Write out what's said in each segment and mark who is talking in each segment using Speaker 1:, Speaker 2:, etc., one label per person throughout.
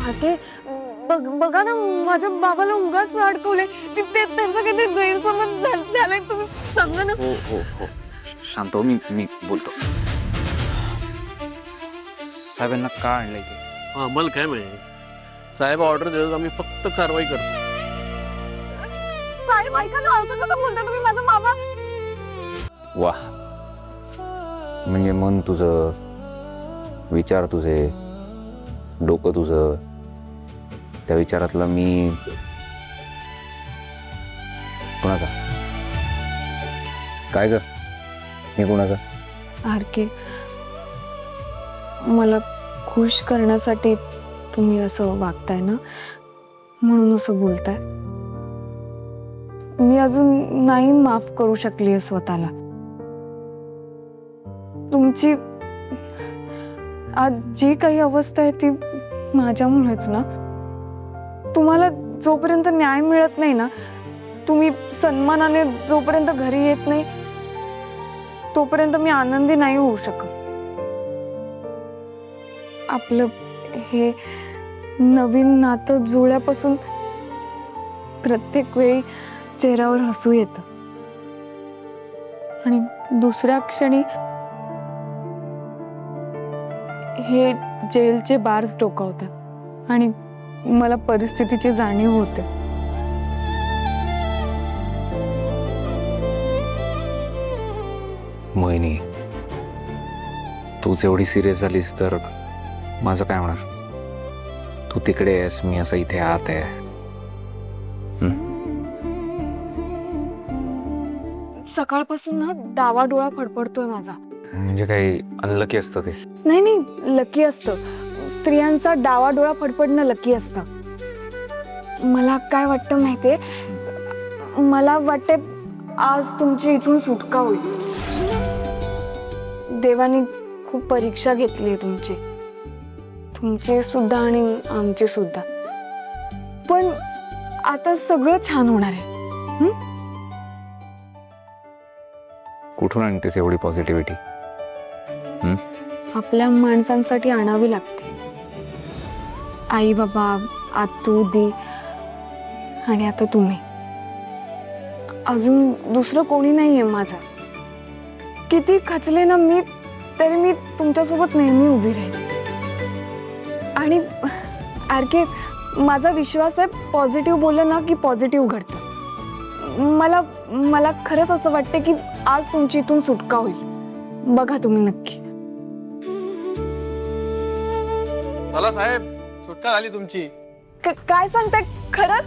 Speaker 1: आके बघा ना, माझ्या बाबाला उगाच अडकवले. त्यांचा काहीतरी गैरसमज झालाय, तुम्ही सांगा ना.
Speaker 2: हो हो हो, शांत हो, मी बोलतो. साहेबांना का आणलंय ते?
Speaker 3: आम्हाला काय माहिती. साहेब ऑर्डर देतात, आम्ही फक्त कारवाई करतो.
Speaker 1: साहेब ऐका ना, असं कसं बोलता तुम्ही? माझा बाबा.
Speaker 2: वा, म्हणजे मन तुझं, विचार तुझे, डोकं तुझं, त्या विचारातलं मी कोणाचा? काय ग, मी कोणाचा?
Speaker 1: आरके, मला खुश करण्यासाठी तुम्ही असं वागताय ना, म्हणून असं बोलताय. मी अजून नाही माफ करू शकली स्वतःला. तुमची आज जी काही अवस्था आहे ती माझ्यामुळेच ना. तुम्हाला जोपर्यंत न्याय मिळत नाही ना, तुम्ही सन्मानाने जोपर्यंत घरी येत नाही, तोपर्यंत मी आनंदी नाही होऊ शकत. आपलं हे नवीन नातं जुळल्यापासून प्रत्येक वेळी चेहऱ्यावर हसू येतं आणि दुसऱ्या क्षणी हे जेलचे बार्स डोकावतात आणि मला परिस्थितीची जाणीव होते.
Speaker 2: मोहिनी, तूच एवढी सिरियस झालीस तर माझं काय होणार? तू तिकडे आहेस, मी असं इथे आत आहे.
Speaker 1: सकाळपासून ना डावा डोळा फडफडतोय माझा.
Speaker 2: म्हणजे काही अनलकी असतं ते?
Speaker 1: नाही नाही, लकी असतं. स्त्रियांचा डावा डोळा फडफडणं लकी असतं. मला काय वाटतं माहितीये, मला वाटते आज तुमची इथून सुटका होईल. देवाने खूप परीक्षा घेतली आहे तुमची सुद्धा आणि आमची सुद्धा. पण आता सगळं छान होणार आहे.
Speaker 2: कुठून आणतेस एवढी पॉझिटिव्हिटी?
Speaker 1: आपल्या माणसांसाठी आणावी लागते. आई बाबा, आतू दी आणि आता तुम्ही. अजून दुसरं कोणी नाहीये माझं. किती खचले ना मी, तरी मी तुमच्यासोबत नेहमी उभी राहील. आणि आरके, माझा विश्वास आहे, पॉझिटिव्ह बोललं ना की पॉझिटिव्ह घडतं. मला खरंच असं वाटतं की आज तुमची इथून सुटका होईल. बघा तुम्ही नक्की.
Speaker 3: चला साहेब, सुटका झाली तुमची.
Speaker 1: काय सांगताय? खरंच?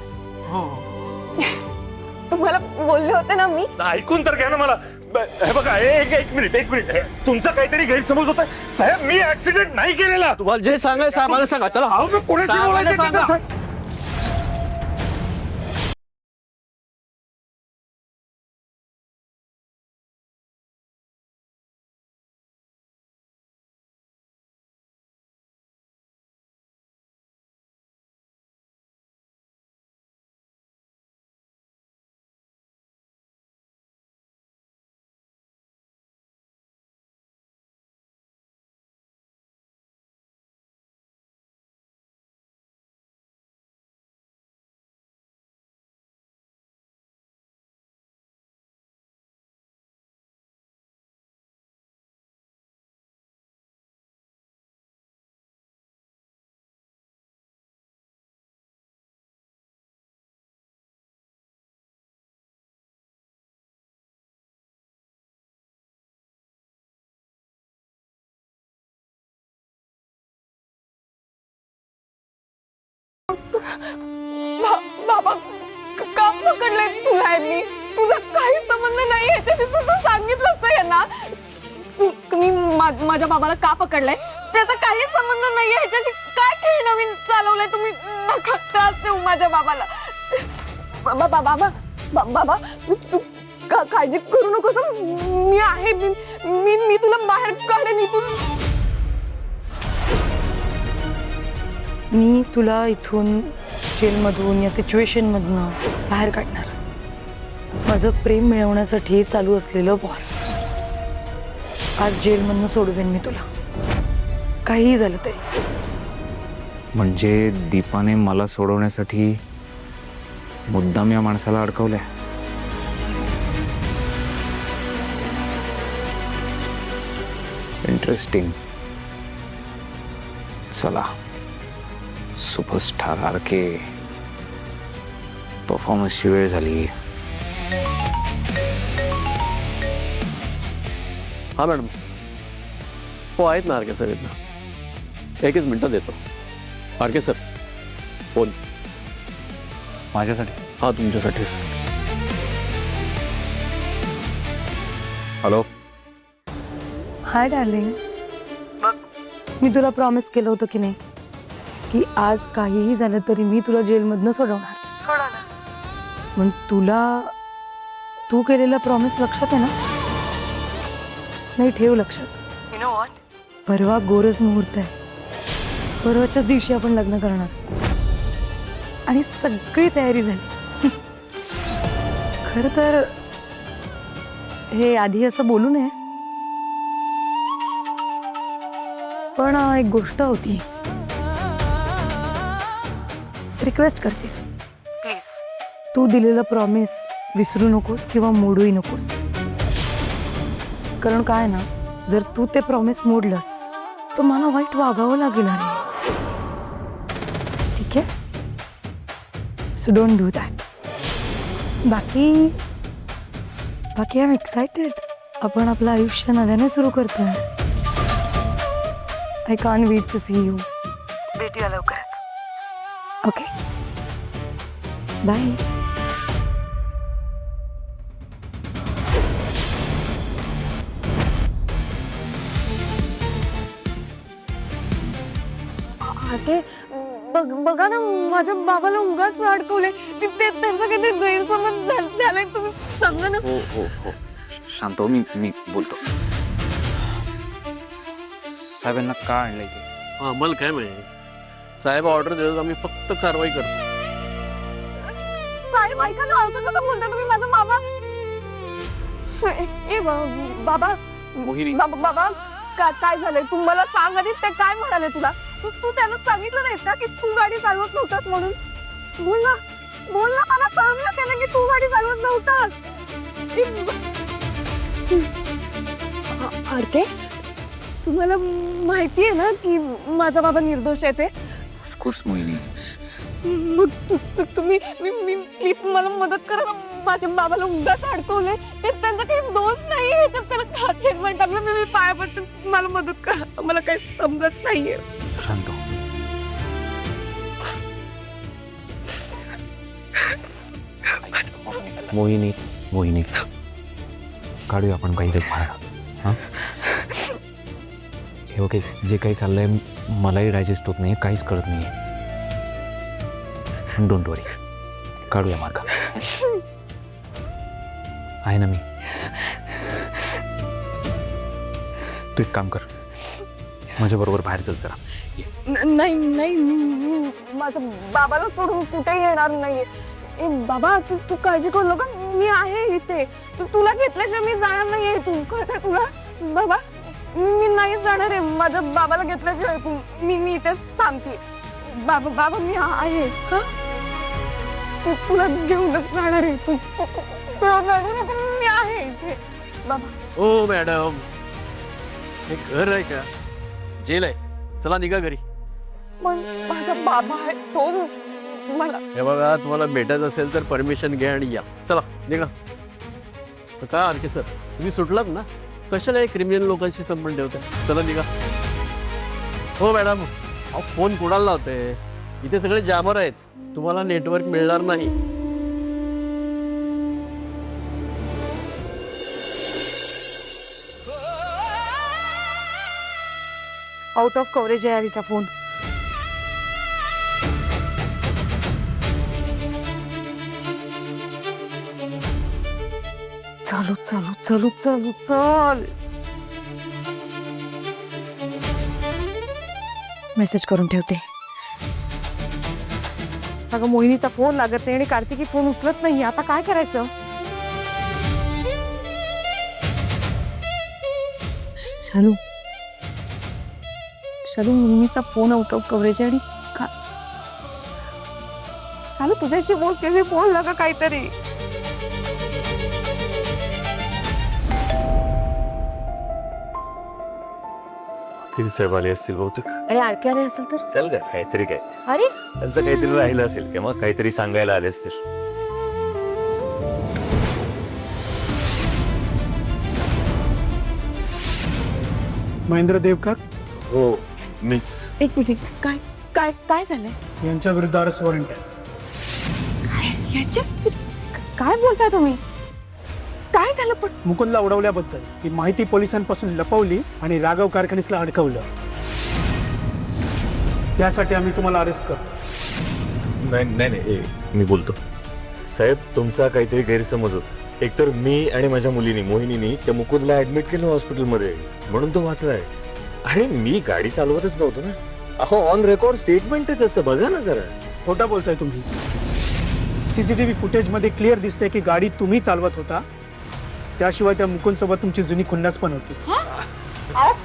Speaker 3: हो.
Speaker 1: तुम्हाला बोलले होते ना मी.
Speaker 4: ऐकून तर घ्या ना मला. हे बघा, एक मिनिट. तुमचा काहीतरी गैरसमज होता. साहेब, मी ऍक्सिडेंट नाही केलेला.
Speaker 3: तुम्हाला जे सांगायचं आम्हाला सांगा. चला.
Speaker 4: अहो, मी कोणाशी बोलायचं
Speaker 3: सांगा.
Speaker 4: सांगा.
Speaker 1: बाबा, का पकडले तुला यांनी? तुझा काही संबंध नाही ह्याच्याशी. तू सांगितलंच नाही यांना. तुम्ही माझ्या बाबाला का पकडलंय? त्याचा काही संबंध नाहीये ह्याच्याशी. काय खेळ नवीन चालवलंय तुम्ही? नका त्रास देऊ माझ्या बाबाला. बाबा, तू काळजी करू नकोस. मी आहे. मी तुला बाहेर काढेन इथून.
Speaker 5: मी तुला इथून जेलमधून, या सिच्युएशनमधनं बाहेर काढणार. माझं प्रेम मिळवण्यासाठी चालू असलेलं वॉर आज जेलमधनं सोडवेन मी तुला, काहीही झालं तरी.
Speaker 2: म्हणजे दीपाने मला सोडवण्यासाठी मुद्दाम या माणसाला अडकवलंय. इंटरेस्टिंग. चला, सुपरस्टार आरके परफॉर्मन्सची वेळ झाली.
Speaker 3: हा मॅडम, हो आहेत ना आरके सर इथं. एकच मिनटं देतो. RK sir phone.
Speaker 2: माझ्यासाठी.
Speaker 3: हा तुमच्यासाठीच.
Speaker 2: हॅलो.
Speaker 5: Hi darling. बघ, मी तुला प्रॉमिस केलं होतं की नाही की आज काहीही झालं तरी मी तुला जेलमधनं सोडवणार. मग तुला तू केलेला प्रॉमिस लक्षात आहे ना? नाही, ठेव लक्षात. यू नो व्हॉट, परवा गोरज मुहूर्त आहे. परवाच्याच दिवशी आपण लग्न करणार आणि सगळी तयारी झाली. खरं तर हे आधी असं बोलू नये, पण एक गोष्ट होती. रिक्वेस्ट करते, प्लीज तू दिलेलं प्रॉमिस विसरू नकोस किंवा मोडूही नकोस. कारण काय ना, जर तू ते प्रॉमिस मोडलंस तर मला वाईट वागावं लागेल. अरे ठीक आहे, सो डोंट डू दॅट. बाकी आय एम एक्सायटेड. आपण आपलं आयुष्य नव्याने सुरू करतोय. I can't wait to see you. भेटूया लवकरच. Okay, bye.
Speaker 1: आरके, बघा ना, माझ्या बाबाला उगाच अडकवले. त्यांचा काहीतरी गैरसमज झालाय. तुम्ही समजा ना.
Speaker 2: हो हो हो, शांत हो. मी बोलतो. साहेबांना का आणलंय ते?
Speaker 3: हा, मला काय माहिती. साहेब ऑर्डर देतात, आम्ही फक्त कारवाई करतो.
Speaker 1: साहेब ऐका ना, असं कसं बोलता तुम्ही? माझा बाबा बाबा
Speaker 2: मोहिनी.
Speaker 1: बाबा काय झालंय? तू मला सांग आधी. ते काय म्हणाले तुला? तू त्यांना सांगितलं नाहीस का की तू गाडी चालवत नव्हतास म्हणून? बोल ना, मला सांग ना त्याला की तू गाडी चालवत नव्हतास. आरके, तुम्हाला माहिती आहे ना की माझा बाबा निर्दोष आहे ते?
Speaker 2: ऑफकोर्स मोहिनी.
Speaker 1: मग तुम्ही प्लीज मला मदत करा ना. माझ्या बाबाला उगाच अडकवलंय. त्यांचा काही दोष नाही. ह्याच्यात त्याला का चेकमेंट टाकलं? मी पाया पडते, मला मदत करा. मला काही समजत नाहीये.
Speaker 2: शांत हो. मोहिनी काढूया आपण काही जग बाहेर. हां, हे ओके. जे काही चाललंय मलाही डायजेस्ट होत नाही, काहीच कळत नाही. डोंट वरी, काढूया मार्ग. आहे ना मी. तू एक काम कर, माझ्या बरोबर बाहेर चल जरा.
Speaker 1: नाही, मी माझ्या बाबाला सोडून कुठेही येणार नाहीये. बाबा, तू काळजी करू नका. मी आहे इथे. तुला घेतल्याशिवाय मी जाणार नाहीये. तू कळतंय तुला? बाबा, मी नाही जाणार आहे. माझ्या बाबाला घेतल्याशिवाय मी इथेच थांबते. बाबा मी आहे. हा, तुला घेऊनच जाणार आहे. तू मी आहे इथे. बाबा.
Speaker 3: ओ मॅडम, हे घर आहे का जेल आहे? चला निघा घरी.
Speaker 1: पण माझा बाबा आहे तो. मला
Speaker 3: हे बघा, तुम्हाला भेटायचं असेल तर परमिशन घ्या आणि या. चला निघा. काय आरके सर, तुम्ही सुटलात ना? कशाला हे क्रिमिनल लोकांशी संबंध ठेवताय? चला निघा. हो मॅडम, अहो फोन कुणाला लावते? इथे सगळे जामर आहेत, तुम्हाला नेटवर्क मिळणार नाही.
Speaker 5: आउट ऑफ कव्हरेज आहे याचा फोन. चल. मेसेज करून ठेवते. अगं, मोहिनीचा फोन लागत नाही आणि कार्तिकी फोन उचलत नाही. आता काय करायचं? शालू, मोहिनीचा फोन आउट ऑफ कव्हरेज आहे आणि शालू तुझ्याशी बोलते मी, बोल ना ग काहीतरी.
Speaker 4: किती साहेब आले असतील बहुतेक.
Speaker 5: आणि आरती आले असेल तर?
Speaker 4: चल का काहीतरी काय,
Speaker 5: अरे
Speaker 4: त्यांचं काहीतरी राहिलं असेल किंवा काहीतरी सांगायला आले असतील.
Speaker 6: महेंद्र देवकर
Speaker 4: हो मीच.
Speaker 1: एक मिनिट, काय काय काय झालंय
Speaker 6: यांच्या विरुद्ध अरेस्ट वॉरंट आहे.
Speaker 1: याच्या काय बोलताय तुम्ही? काय झालं पण?
Speaker 6: मुकुंदला उडवल्याबद्दल ही माहिती पोलिसांपासून लपवली आणि राघव कारखानीसला अडकवलं. त्यासाठी आम्ही तुम्हाला अरेस्ट करतो.
Speaker 4: नाही नाही नाही, मी बोलतो. साहेब तुमचा काहीतरी गैरसमज होता. एकतर मी आणि माझ्या मुलीनी मोहिनीनी त्या मुकुंदला ऍडमिट केलं हॉस्पिटलमध्ये, म्हणून तो वाचलाय. आणि मी गाडी चालवतच नव्हतो ना. अहो ऑन रेकॉर्ड स्टेटमेंट आहे तसं, बघा ना जरा.
Speaker 6: खोटं बोलताय तुम्ही. सीसीटीव्ही फुटेज मध्ये क्लिअर दिसतंय की गाडी तुम्ही चालवत होता. त्याशिवाय त्या मुकुंद सोबत तुमची जुनी खुन्नस पण होती.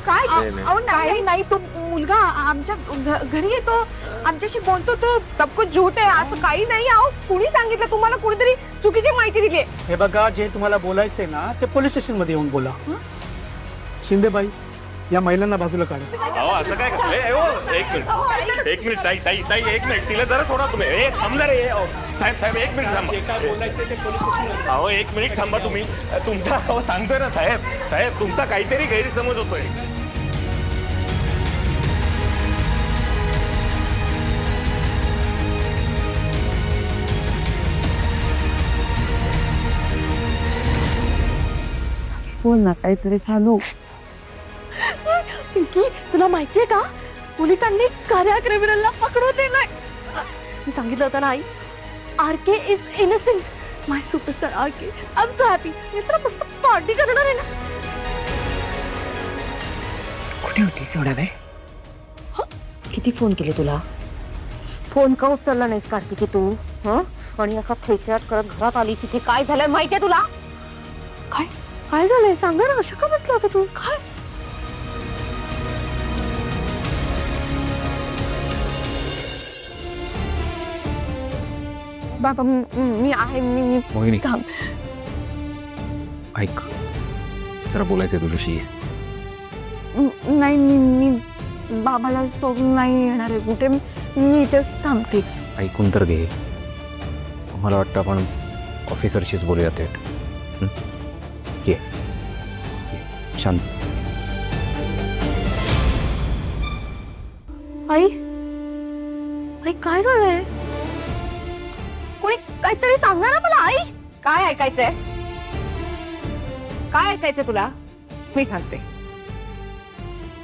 Speaker 1: काय
Speaker 4: नाही, नाही.
Speaker 1: अहो, नाही नाही, तो मुलगा आमच्या घरी येतो, आमच्याशी बोलतो, तो सब कुछ झूठ आहे, असं काही नाही. अहो कुणी सांगितलं तुम्हाला? कुणीतरी चुकीची माहिती दिली.
Speaker 6: हे बघा, जे तुम्हाला बोलायचंय ना ते पोलीस स्टेशन मध्ये येऊन बोला. शिंदेबाई, या महिलांना बाजूला काढा.
Speaker 4: अहो असं काय एक मिनिट ताई ताई ताई, एक मिनिट तिला जरा सोडा तुम्ही. थांबला रे. साहेब साहेब एक मिनिट थांबा. अहो एक मिनिट थांबा तुम्ही. तुमचा अहो सांगतोय ना साहेब, साहेब तुमचा काहीतरी गैरसमज होतोय.
Speaker 5: बोल ना काहीतरी शालू.
Speaker 1: पिंकी, तुला माहितीये का, पोलिसांनी खऱ्या क्रिमिनलला पकडून दिलंय. मी सांगितलं होतं ना आई, RK is innocent. My superstar RK, I am so happy. मी तर मस्त पार्टी करणार आहे ना.
Speaker 5: कुठे होतीस एवढा वेळ? किती फोन केले तुला? फोन का उचलला नाहीस कार्तिकी तू? हं? आणि असा फेकऱ्यात करत घरात आलीस इथे. काय झालंय माहितीये तुला?
Speaker 1: काय काय झालंय सांगा ना. अशा का बसला होता तू? काय? बाबा मी आहे. मी
Speaker 2: मोहिनी
Speaker 1: थांब.
Speaker 2: ऐक, जरा बोलायचंय तुझ्याशी.
Speaker 1: नाही, मी बाबाला सोडून नाही येणार आहे कुठे. मी इथेच थांबते.
Speaker 2: ऐकून तर घे. मला वाटतं आपण ऑफिसरशीच बोलूया थेट. ये ये, शांत.
Speaker 1: आई, आई काय झालंय? कोणी काहीतरी सांगा ना मला. आई
Speaker 5: काय ऐकायचंय? काय ऐकायचंय तुला? मी सांगते.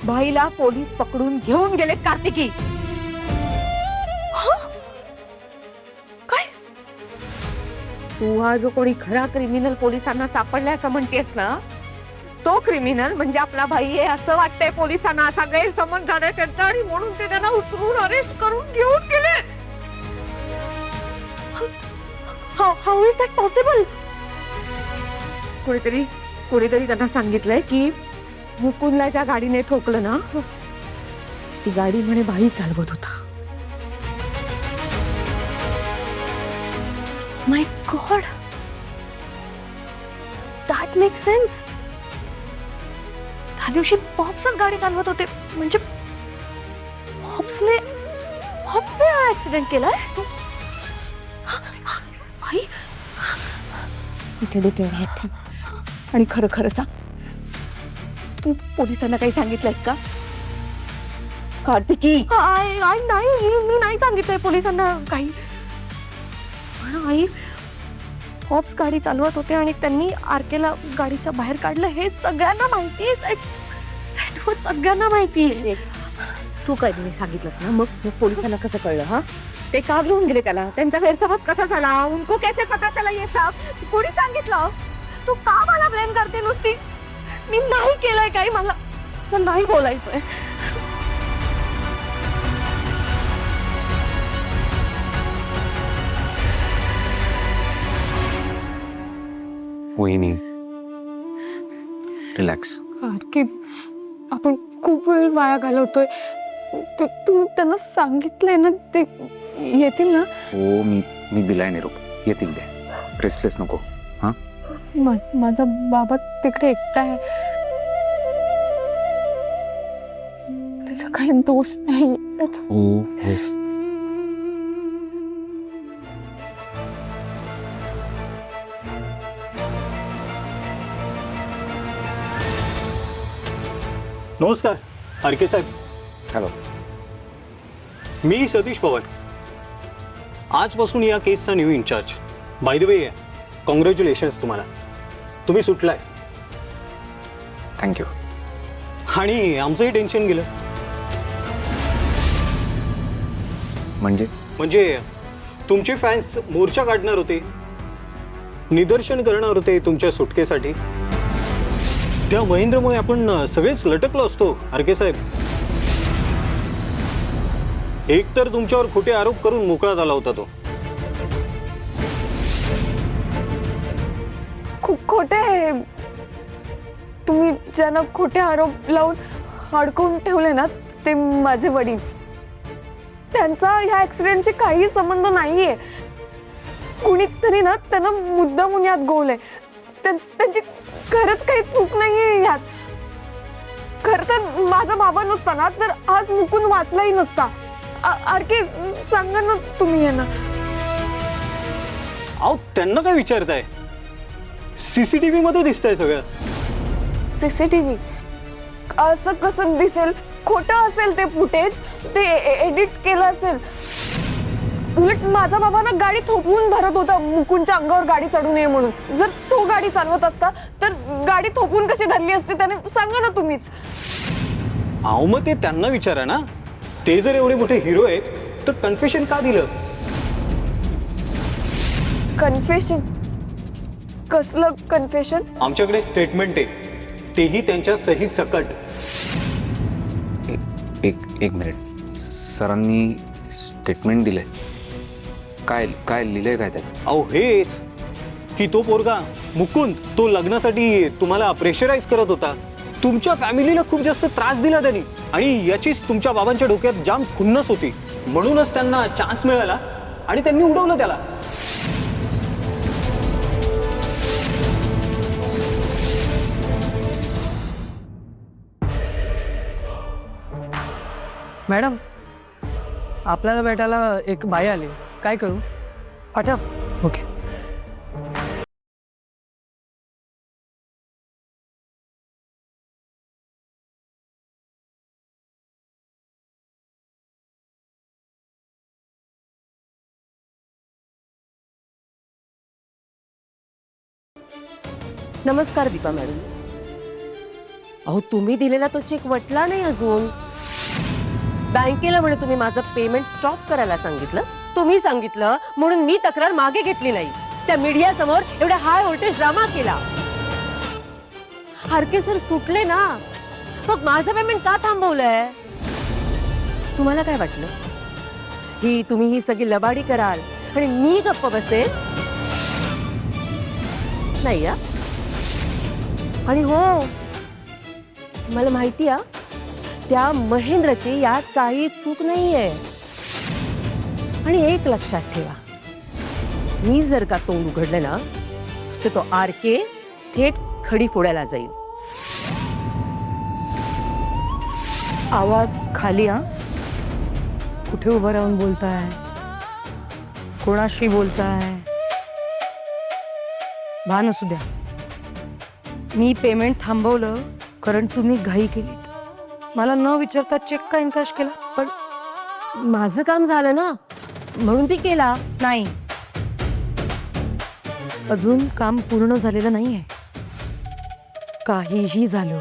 Speaker 5: भाईला पोलीस पकडून घेऊन गेलेत कार्तिकी.
Speaker 1: काय?
Speaker 5: तू हा जो कोणी खरा क्रिमिनल पोलिसांना सापडलाय असं म्हणतेस ना, तो क्रिमिनल म्हणजे आपला भाई आहे असं वाटतंय पोलिसांना. असा गैरसमज झालाय त्यांचा आणि म्हणून ते त्यांना उचलून अरेस्ट करून घेऊन गेले.
Speaker 1: How is that possible?
Speaker 5: कोणीतरी त्यांना सांगितलंय की मुकुंदला ज्या गाडीने ठोकलं ना, ती गाडी म्हणे भाई चालवत होता.
Speaker 1: माय गॉड, दॅट मेक सेन्स. त्या दिवशी पॉप्सच गाडी चालवत होते. म्हणजे पॉप्सने हा ऍक्सिडेंट केलाय. आई,
Speaker 5: इथे डोक्यावर हात ठेव आणि खरं खरं सांग, तू पोलिसांना काही सांगितलंयस का? कार्तिकी,
Speaker 1: आई नाही, मी नाही सांगितलंय पोलिसांना काही. पण आई, पॉप्स गाडी चालवत होते आणि त्यांनी आरकेला गाडीच्या बाहेर काढलं हे सगळ्यांना माहिती आहे. सेटवर सगळ्यांना माहिती आहे.
Speaker 5: तू काही नाही सांगितलंस ना, मग पोलिसांना कसं कळलं? हा, ते का घेऊन गेले त्याला? त्यांचा गैरसमज कसा झाला? उनको कैसे पता चला ये सब?
Speaker 1: कोणी सांगितलं? तू का मला ब्लेम करते नुसती? मी नाही केलंय काही. मला नाही बोलायचंय.
Speaker 2: मोहिनी, रिलॅक्स.
Speaker 1: की आपण खूप वेळ वाया घालवतोय. तू त्यांना सांगितलंय ना, ते येतील ना?
Speaker 2: हो, मी मी दिलाय निरोप, येतील ते. रेस्टलेस नको. हां
Speaker 1: माझा बाबा तिकडे एकटा आहे, त्याचा काही दोष नाही त्याचा.
Speaker 7: नमस्कार आरके साहेब.
Speaker 2: हॅलो.
Speaker 7: मी सतीश पवार, आजपासून या केसचा new incharge. By the way, congratulations तुम्हाला, तुम्ही सुटलाय.
Speaker 2: थँक्यू.
Speaker 7: आणि आमचंही टेन्शन गेलं. म्हणजे तुमचे फॅन्स मोर्चा काढणार होते, निदर्शन करणार होते तुमच्या सुटकेसाठी. त्या महेंद्रमुळे आपण सगळेच लटकलो असतो आरके साहेब. एक तर तुमच्यावर खोटे आरोप करून मोकळा झाला होता तो.
Speaker 1: खूप खोटे. तुम्ही ज्यांना खोटे आरोप लावून अडकवून ठेवले ना, ते माझे वडील. त्यांचा ह्या ऍक्सिडेंटशी काही संबंध नाहीये. कुणीतरी ना त्यांना मुद्दामून यात गोवलंय. त्यांची खरंच काही चूक नाहीये यात. खरं तर माझा बाबा नसता ना, तर आज मुकुंद वाचलाही नसता. आरके, सांगा ना तुम्ही यांना.
Speaker 7: अहो, त्यांना काय विचारताय? सीसीटीव्ही मध्ये दिसतंय सगळं.
Speaker 1: सीसीटीव्ही असं कसं दिसेल? खोटं असेल ते फुटेज, ते एडिट केलं असेल. उलट माझा बाबा ना गाडी थोपवून भरत होता मुकुंदच्या अंगावर गाडी चढू नये म्हणून. जर तो गाडी चालवत असता तर गाडी थोपवून कशी धरली असती त्याने, सांगा ना तुम्हीच.
Speaker 7: अहो, मग ते त्यांना विचारा ना. ते जर एवढे मोठे हिरो आहेत तर कन्फेशन का दिलं?
Speaker 1: कन्फेशन? कसलं कन्फेशन?
Speaker 7: आमच्याकडे स्टेटमेंट आहे, तेही त्यांच्या सही सकट.
Speaker 2: एक मिनिट. सरांनी स्टेटमेंट दिलंय? काय लिहिलंय काय त्यात?
Speaker 7: अहो, हेच की तो पोरगा मुकुंद तो लग्नासाठी तुम्हाला प्रेशराईज करत होता. तुमच्या फॅमिलीला खूप जास्त त्रास दिला त्यांनी, आणि याचीच तुमच्या बाबांच्या डोक्यात जाम खुन्नस होती. म्हणूनच त्यांना चान्स मिळाला आणि त्यांनी उडवलं त्याला.
Speaker 5: मॅडम, आपल्याला भेटायला एक बाई आली. काय करू? पाठव. ओके.
Speaker 8: नमस्कार दीपा मॅडम. अहो, तुम्ही दिलेला तो चेक वटला नाही अजून. बँकेला म्हणे तुम्ही माझं पेमेंट स्टॉप करायला सांगितलं. तुम्ही सांगितलं म्हणून मी तक्रार मागे घेतली नाही. त्या मीडिया समोर एवढा हाय व्होल्टेज ड्रामा केला. हारके सर सुटले ना, मग माझं पेमेंट का थांबवलंय? तुम्हाला काय वाटलं तुम्ही ही सगळी लबाडी कराल आणि मी गप्प बसेल? नाही. आणि हो, मला माहिती आहे त्या महेंद्रची यात काही चूक नाहीये. आणि एक लक्षात ठेवा, मी जर का तोंड उघडलं ना तर तो आरके थेट खडी फोडायला जाईल.
Speaker 5: आवाज खाली. कुठे उभं राहून बोलताय? कोणाशी बोलताय? भान असू द्या. मी पेमेंट थांबवलं कारण तुम्ही घाई केली. मला न विचारता चेक का इनकॅश केला?
Speaker 8: पण माझं काम झालं ना, म्हणून ती केला.
Speaker 5: नाही, अजून काम पूर्ण झालेलं नाहीये. काहीही झालं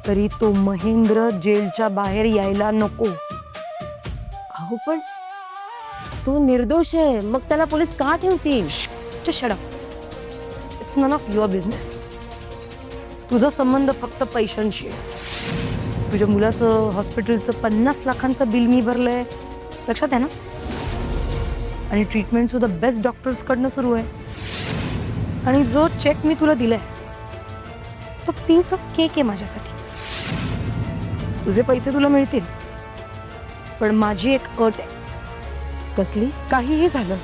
Speaker 5: तरी तो महेंद्र जेलच्या बाहेर यायला नको.
Speaker 8: अहो, पण तो निर्दोष आहे, मग त्याला पोलीस का ठेवतील?
Speaker 5: Shut up. It's none of your business. तुझा संबंध फक्त पैशांशी आहे. तुझ्या मुलाचं हॉस्पिटलचं 50 लाखांचं बिल मी भरलंय, लक्षात आहे ना? आणि ट्रीटमेंट सुद्धा बेस्ट डॉक्टर्स कडनं सुरू आहे. आणि जो चेक मी तुला दिलाय तो पीस ऑफ केक आहे माझ्यासाठी. तुझे पैसे तुला मिळतील, पण माझी एक अट आहे.
Speaker 8: कसली?
Speaker 5: काहीही झालं,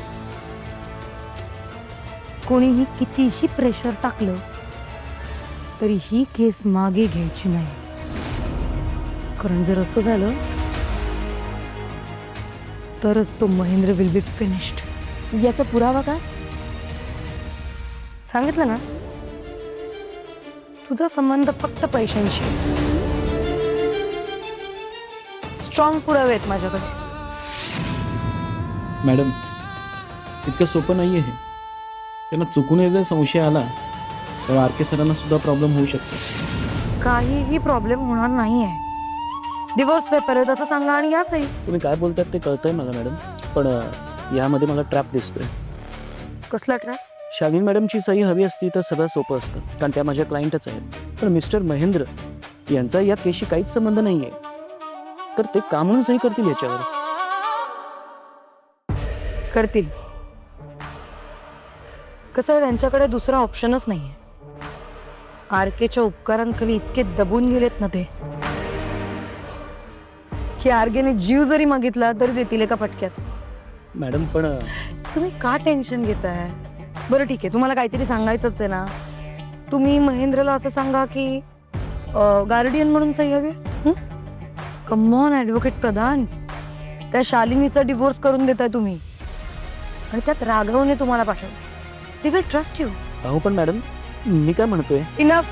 Speaker 5: कोणीही कितीही प्रेशर टाकलं तरी ही केस मागे घ्यायची नाही. कारण जर असं झालं तरच तो महेंद्र विल बी फिनिश्ड.
Speaker 8: याचा पुरावा काय?
Speaker 5: सांगितलं ना, तुझा संबंध फक्त पैशांशी. स्ट्रॉंग पुरावे आहेत माझ्याकडे.
Speaker 9: मॅडम, इतकं सोपं नाही आहे. त्यांना चुकूनही जर संशय आला तर आर के सरांना सुद्धा प्रॉब्लेम होऊ शकतो.
Speaker 5: काहीही प्रॉब्लेम होणार नाहीये. डिवोर्स पेपर आहेत असं सांगा आणि या सही.
Speaker 9: तुम्ही काय बोलतात ते कळतंय मला मॅडम, पण यामध्ये मला ट्रॅप दिसतोय.
Speaker 5: कसला ट्रॅप?
Speaker 9: शालिनी मॅडमची सही हवी असती तर सगळं सोपं असतं, कारण त्या माझ्या क्लायंटच आहेत. पण मिस्टर महेंद्र यांचा या केसशी काहीच संबंध नाही आहे, तर ते का म्हणून सही करतील याच्यावर?
Speaker 5: करतील. कसं आहे, त्यांच्याकडे दुसरा ऑप्शनच नाहीये. आर केच्या उपकारांखाली इतके दबून गेलेत ना ते, की आरकेने जीव जरी मागितला तरी देतील एका फटक्यात.
Speaker 9: मॅडम पण
Speaker 5: तुम्ही का टेन्शन घेताय? बरं ठीक आहे, तुम्हाला काहीतरी सांगायचंच आहे ना, तुम्ही महेंद्रला असं सांगा की गार्डियन म्हणून सही हवी. कम ऑन ॲडव्होकेट प्रधान, त्या शालिनीचा डिवोर्स करून देताय तुम्ही आणि त्यात राघवने तुम्हाला पाठवलं. They will trust you.
Speaker 9: अहो पण मॅडम, मी काय म्हणतोय,
Speaker 5: इनफ.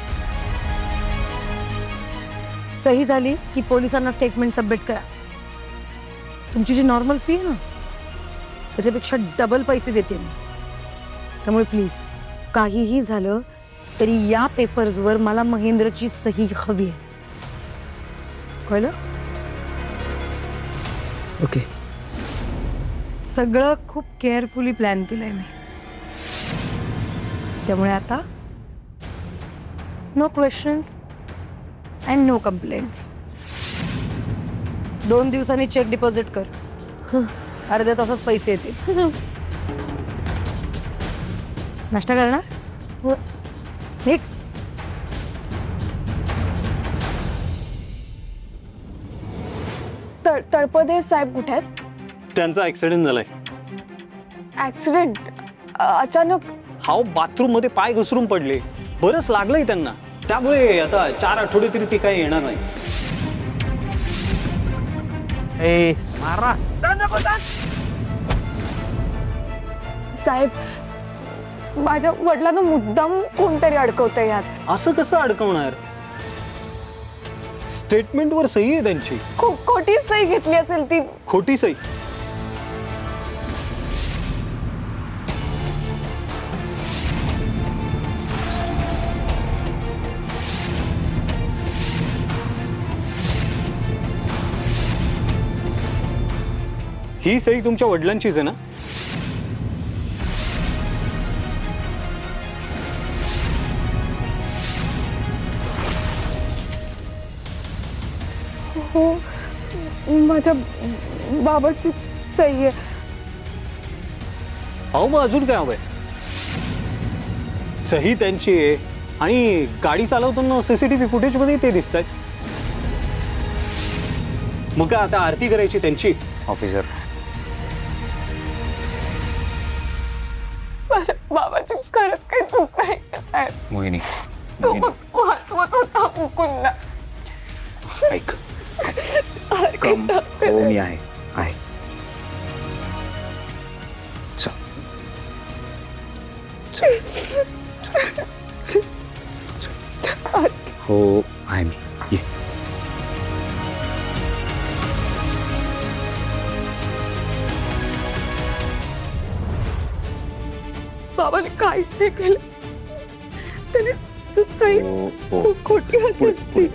Speaker 5: सही झाली की पोलिसांना स्टेटमेंट सबमिट करा. तुमची जी नॉर्मल फी आहे ना, त्याच्यापेक्षा डबल पैसे देते मी. त्यामुळे प्लीज, काहीही झालं तरी या पेपर्सवर मला महेंद्रची सही हवी आहे. कळलं?
Speaker 9: ओके.
Speaker 5: सगळं खूप केअरफुली प्लॅन केलंय मी. त्यामुळे आता no questions and no complaints. 2 दिवसांनी चेक डिपॉझिट कर. अर्ध्या तासात पैसे येतील. नाश्ता करणार? हो. निघ.
Speaker 1: तळपदे साहेब कुठे आहेत?
Speaker 7: त्यांचा ऍक्सिडेंट झालाय.
Speaker 1: ऍक्सिडेंट? अचानक?
Speaker 7: हाव, बाथरूम मध्ये पाय घसरून पडले. बरंच लागलंय त्यांना, त्यामुळे आता 4 आठवडे तरी ते काही येणार नाही.
Speaker 1: साहेब, माझ्या वडिलांना मुद्दाम कोणतरी अडकवतंय यात.
Speaker 7: असं कसं अडकवणार? स्टेटमेंटवर सही आहे त्यांची.
Speaker 1: खोटी सही घेतली असेल ती.
Speaker 7: खोटी सही? ही सही तुमच्या वडिलांचीच आहे ना?
Speaker 1: हो, माझ्या बाबाची सही आहे.
Speaker 7: अहो, मग अजून काय हवंय? सही त्यांची आहे आणि गाडी चालवताना सीसीटीव्ही फुटेज मध्ये ते दिसत आहेत. मग काय आता आरती करायची त्यांची?
Speaker 2: ऑफिसर,
Speaker 1: माझ्या बाबाची खरंच काही चूक नाही साहेब.
Speaker 2: मोहिनी,
Speaker 1: तो फक्त वाचवत होता मुकुंदला.
Speaker 2: ऐक. कम. हो, मी आहे. चल. हो, आहे मी. ये.
Speaker 1: बाबाने काही नाही केलं. त्याने सही
Speaker 2: हो.
Speaker 1: खोटी असेल ती.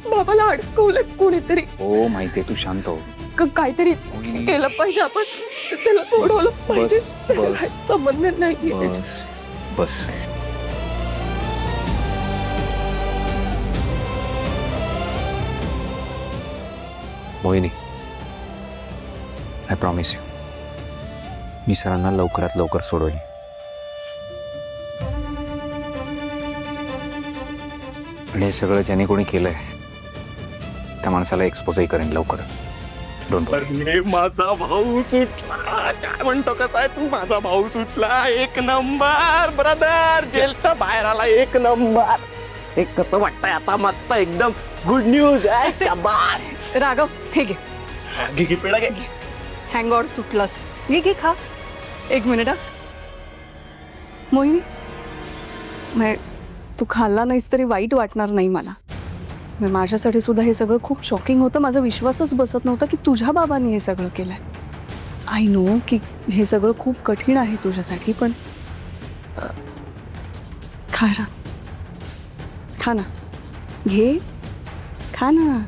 Speaker 1: बाबाला अडकवलं कोणीतरी.
Speaker 2: हो, माहितीये, तू शांत हो.
Speaker 1: काहीतरी केलं पाहिजे आपण. त्याला सोडवलं पाहिजे.
Speaker 2: बस.
Speaker 1: काही संबंध नाही.
Speaker 2: बस. मोहिनी, आय प्रॉमिस यू, मी सरांना लवकरात लवकर सोडवेन. आणि हे सगळं ज्याने कोणी केलंय त्या माणसाला एक्सपोजही करेन लवकरच. डोंट
Speaker 4: अरे माझा भाऊ सुटला. काय म्हणतो कसा आहे तू? माझा भाऊ सुटला. एक नंबर ब्रदर. जेलच्या बाहेर आला. एक नंबर. एक कसं वाटतंय आता? मस्त एकदम गुड न्यूज आहे. शाबास.
Speaker 1: राघव हे घे
Speaker 4: घे पेढा घे.
Speaker 1: हँगआउट सुटलास. घे घे खा. एक मिनिट हा. मोहिनी तू खाल्ला नाहीस तरी वाईट वाटणार नाही मला. माझ्यासाठी सुद्धा हे सगळं खूप शॉकिंग होतं. माझा विश्वासच बसत नव्हता की तुझ्या बाबांनी हे सगळं केलंय. आय नो की हे सगळं खूप कठीण आहे तुझ्यासाठी, पण खा ना, खा ना, घे, खा ना.